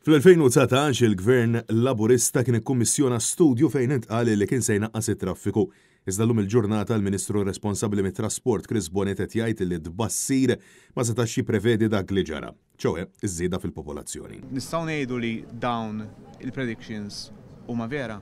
Fl-2019 il-Gvern Laburista kien ikkummissjona studju fejn intqal li kien se jnaqqas it-traffiku. Iżda llum il-ġurnata l-Ministru responsabbli mit-trasport Chris Bonet qed jgħid li tbassir ma setax jipprevedi dak li ġara, ċewwe iż-żieda fil-popolazzjoni. Nistgħu ngħidu li dawn il-predictions huma vera?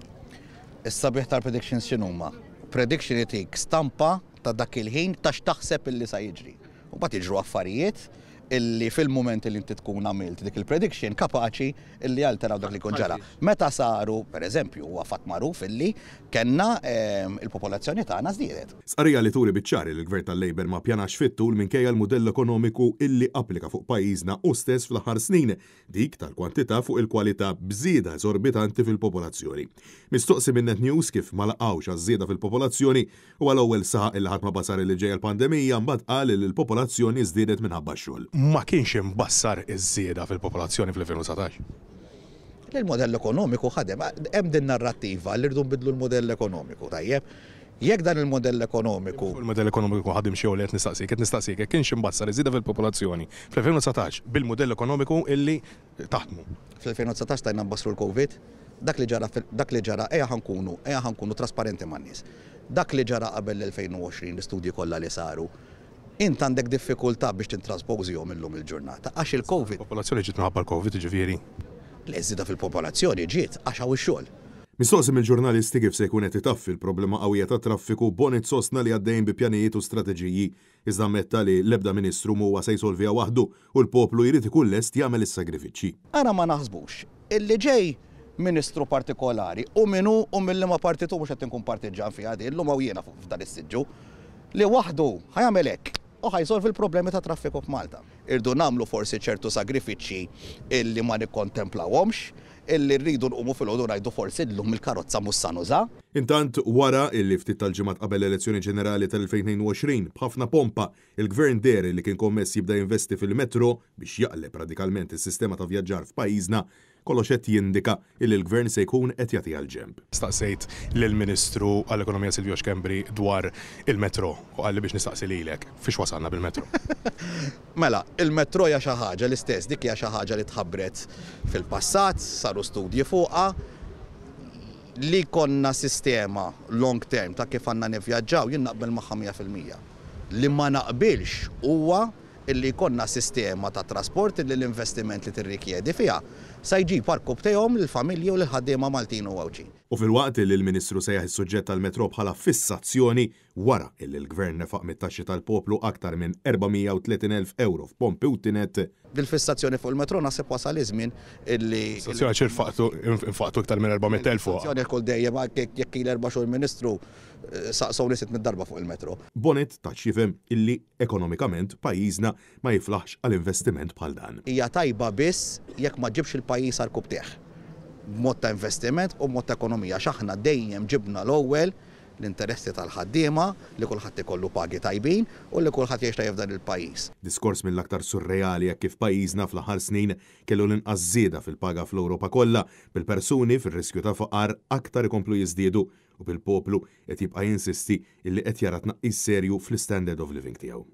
Is-sabiħ tal-predictions x'inhuma? Prediction itik stampa ta' dak il-ħin ta' x'taħseb illi sa jiġri. U mbagħad jiġru affarijiet illi fil-moment illi inti tkun għamilt dik il-prediction kapaċi illi alteraw dak li kun ġara. Meta saru, pereżempju, huwa fatt magħruf illi kellna il-popolazzjoni tagħna żdiedet. Sqarrija li turi biċ-ċari li l-Gvern tal-Labor ma pjanax fit-tul minkejja l-mudell ekonomiku illi applika fuq pajjiżna u stess fl-aħħar snin, dik tal-kwantità fuq il-kwalità bżieda eżorbitanti fil-popolazzjoni. Mistoqsi minn Net News kif ma laqgħux għaż-żieda fil-popolazzjoni u għal-ewwel saħaq illi ħadd ma basar li ġejja l-pandemija mbagħad qal li l-popolazzjoni żdiedet minħabba x-xogħol. Ma kienx imbassar iż-żieda fil-popolazzjoni fl-2019. Il-modell ekonomiku ħadem, hemm din narrattiva li rridu nbidlu l-modell ekonomiku, tajjeb. Jekk dan il-modell ekonomiku. Il-modell ekonomiku ħadim xi qed nistaqsik, jekk kienx imbassar iż-żieda fil-popolazzjoni fl-2019 bil-modell ekonomiku illi taħdmu. Fl-2019 tajna nbassru l-Covid, dak li ġara ejja ħankunu trasparenti man-nies. Dak li ġara qabel l-2020 l-istudji kollha li saru. Int għandek diffikultà biex tintraspożihom illum il-ġurnata għax il-Covid. Il-popolazzjoni ġiet minħabba l-Covid ġifieri. L-eżida fil-popolazzjoni ġiet għax hawn ix-xogħol. Mistoqsi mill-ġurnalisti kif se jkun qed itaffi l-problema qawwija tat traffiku Bonet sostna li għaddejjin bi pjanijiet u strateġiji iżda metta li l-ebda Ministru huwa se jsolviha waħdu u l-poplu jrid ikun lest jagħmel is-sagrifiċċji. Ara ma naħsbux illi ġej Ministru partikolari u minnu u mill-liema partitu mhux qed inkun partiġan fiha din illum hawn jiena f'dan is-siġġu li waħdu ħajagħmel hekk u ħajsolvi l-problemi ta' traffiku f'Malta. Irdu nagħmlu forsi ċertu sagrifiċċji illi ma nikkontemplawhomx, illi rridu nqumu fil-ħodu ngħidu forsi llum il-karozza mhux sa nuża. Intant wara illi ftit tal-ġimgħat qabel l-elezzjoni ġenerali tal-2022 b'ħafna pompa il-Gvern deri li kien kommess jibda jinvesti fil-metro biex jaqleb radikalment is-sistema ta' vjaġġar f'pajjiżna kollox qed jindika illi l-Gvern se jkun qed jagħti għall-ġenb. Staqsejt lill-Ministru għall-Ekonomija Silvio Xkembri dwar il-metro u qalli biex nistaqsi lilek fiex wasalna bil-metro. Mela, il-metro hija xi ħaġa l-istess, dik hija xi ħaġa li tħabbret fil-passat, saru studji fuqha li konna sistema long term ta' kif għandna nivvjaġġaw jien naqbel magħha 100%. Li ma naqbilx huwa illi konna sistema ta' trasport li l-investiment li tirrikjedi fiha se jġib parku btejhom lill-familji u lill-ħaddiema Maltin u Ewġin. U fil-waqt li l-Ministru sejjaħ is-suġġett tal-metro bħala fissazzjoni wara illi l-Gvern nefaq mit-taxxi tal-poplu aktar minn 430,000 euro f'pompi u tinet. Bil-fissazzjoni fuq il-metro naħseb wasal iż-żmien illi. Fissazzjoni infaqtu iktar minn 400,000 fuq. Fissazzjoni kull dejjem jekk il 4 xhur Ministru saqsaw nisit mid-darba fuq il-metro. Bonet taċċifhem illi ekonomikament pajjiżna ma jiflaħx għall-investiment bħal dan. Hija tajba biss jekk ma ġibx il-pajjiż għal kubtieħ. B'mod ta' investiment u b'mod ta' ekonomija x'aħna dejjem ġibna l-ewwel l-interessi tal-ħaddiema li kulħadd ikollu pagi tajbin u li kulħadd jgħix tajjeb dan il-pajjiż. Diskors mill-aktar surreali jekk kif pajjiżna fl-aħħar snin kellu l-inqas żieda fil-paga fl-Ewropa kollha bil-persuni fir-riskju ta' faqar aktar ikomplu jiżdiedu u bil-poplu qed jibqa' jinsisti illi qed jara tnaqqis serju fl-standard of living tiegħu.